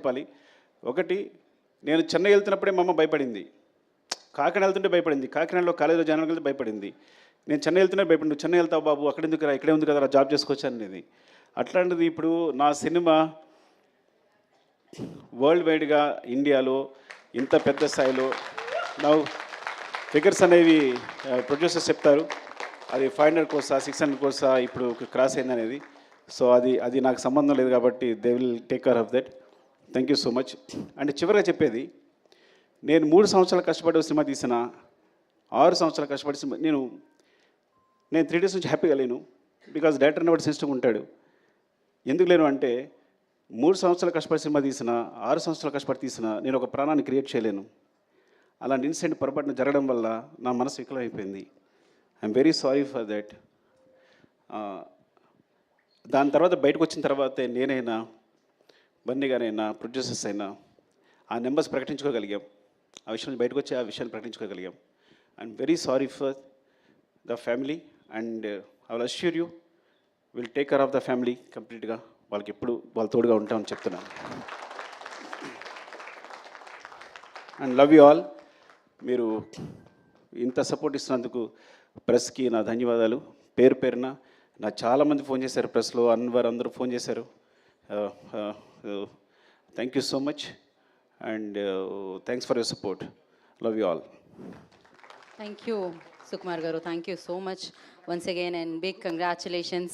చెప్పాలి. ఒకటి, నేను చెన్నై వెళ్తున్నప్పుడే మా అమ్మ భయపడింది. కాకినాడ వెళ్తుంటే భయపడింది. కాకినాడలో కాలేజీలో జాయిన్ వెళ్తే భయపడింది. నేను చెన్నై వెళ్తున్నా భయపడి, నువ్వు చెన్నై వెళ్తావు బాబు, అక్కడ ఎందుకు రా, ఇక్కడే ఉంది కదా, జాబ్ చేసుకోవచ్చు అనేది. అట్లాంటిది ఇప్పుడు నా సినిమా వరల్డ్ వైడ్గా ఇండియాలో ఇంత పెద్ద స్థాయిలో నా ఫిగర్స్ అనేవి ప్రొడ్యూసర్స్ చెప్తారు, అది 500 కోర్సా 600 కోర్సా ఇప్పుడు క్రాస్ అయింది అనేది. సో అది నాకు సంబంధం లేదు కాబట్టి they will take care of that. Thank you so much. And చివరిగా చెప్పేది, నేను 3 సంవత్సరాలు కష్టపడి సినిమా తీసిన, 6 సంవత్సరాలు కష్టపడి సినిమా నేను 3 డేస్ నుంచి హ్యాపీగా లేను. బికాజ్ డైరెక్టర్ అనేవాడు సెన్సిటివ్ ఉంటాడు. ఎందుకు లేను అంటే 3 సంవత్సరాలు కష్టపడి సినిమా తీసిన, 6 సంవత్సరాలు కష్టపడి తీసిన, నేను ఒక ప్రాణాన్ని క్రియేట్ చేయలేను. అలాంటి ఇన్సిడెంట్ పొరపాటున జరగడం వల్ల నా మనసు వికలమైపోయింది. I'm very sorry for that. దాని తర్వాత బయటకు వచ్చిన తర్వాతే నేనైనా, బన్నీ గారైనా, ప్రొడ్యూసర్స్ అయినా ఆ నెంబర్స్ ప్రకటించుకోగలిగాం. ఆ విషయం నుంచి బయటకు వచ్చి ఆ విషయాన్ని ప్రకటించుకోగలిగాం. I'm very sorry for the family and I will assure you will take care of the family కంప్లీట్గా. వాళ్ళకి ఎప్పుడు వాళ్ళ తోడుగా ఉంటామని చెప్తున్నాను. And love you all. మీరు ఇంత సపోర్ట్ ఇస్తున్నందుకు ప్రెస్కి నా ధన్యవాదాలు. పేరు పేరున నా చాలామంది ఫోన్ చేశారు, ప్రెస్లో అన్వర్ అందరూ ఫోన్ చేశారు. Thank you so much and thanks for your support. Love you all. Thank you, Sukumar Garu. Thank you so much once again and big congratulations.